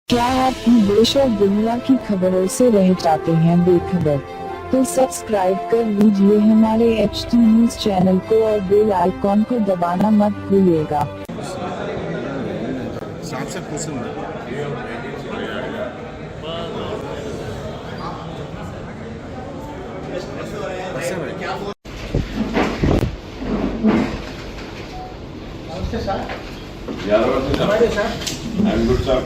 क्या आप देश और दुनिया की खबरों से रह जाते हैं बेखबर? तो सब्सक्राइब कर लीजिए हमारे HT न्यूज चैनल को और बेल आइकॉन को दबाना मत भूलिएगा। नमस्ते सर। नमस्ते sir. I am good sir.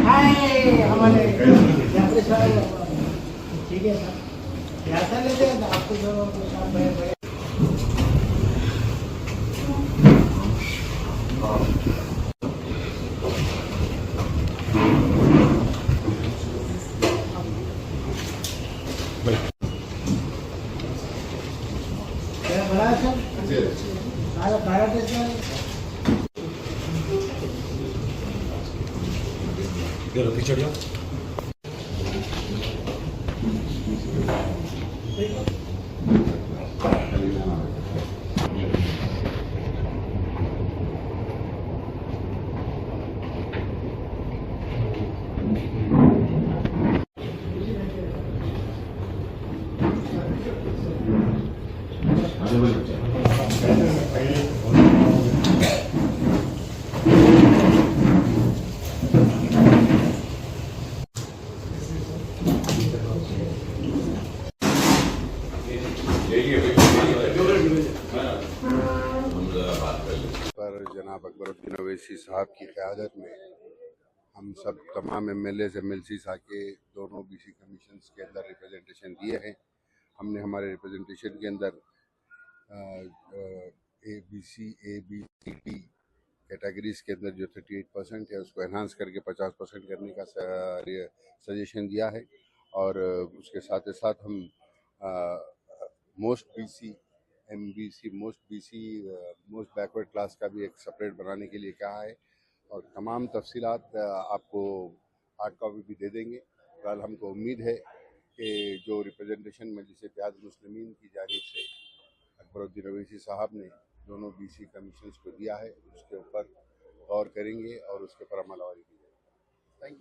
Hi हमारे यात्री सर, ठीक है सर। यात्रा लेते हैं आपको जो बड़ा है सर, सारा भारत देश में पीछे जाओ। पर जनाब अकबरुद्दीन अवैसी साहब की क़यादत में हम सब तमाम MLA MLC के दोनों BC कमीशंस के अंदर रिप्रेजेंटेशन दिए हैं। हमने हमारे रिप्रेजेंटेशन के अंदर ABC ABCD कैटेगरीज के अंदर जो 38% है उसको एनहांस करके 50% करने का सजेशन दिया है। और उसके साथ ही साथ हम मोस्ट बैकवर्ड क्लास का भी एक सेपरेट बनाने के लिए कहा है। और तमाम तफसीलात आपको हार्ड कॉपी भी दे देंगे। फिलहाल हमको उम्मीद है कि जो रिप्रेजेंटेशन मजलिस इत्तेहाद मुस्लिमीन की जानिब से अकबरुद्दीन अवैसी साहब ने दोनों BC कमीशंस को दिया है उसके ऊपर गौर करेंगे और उसके पर अमल आवारी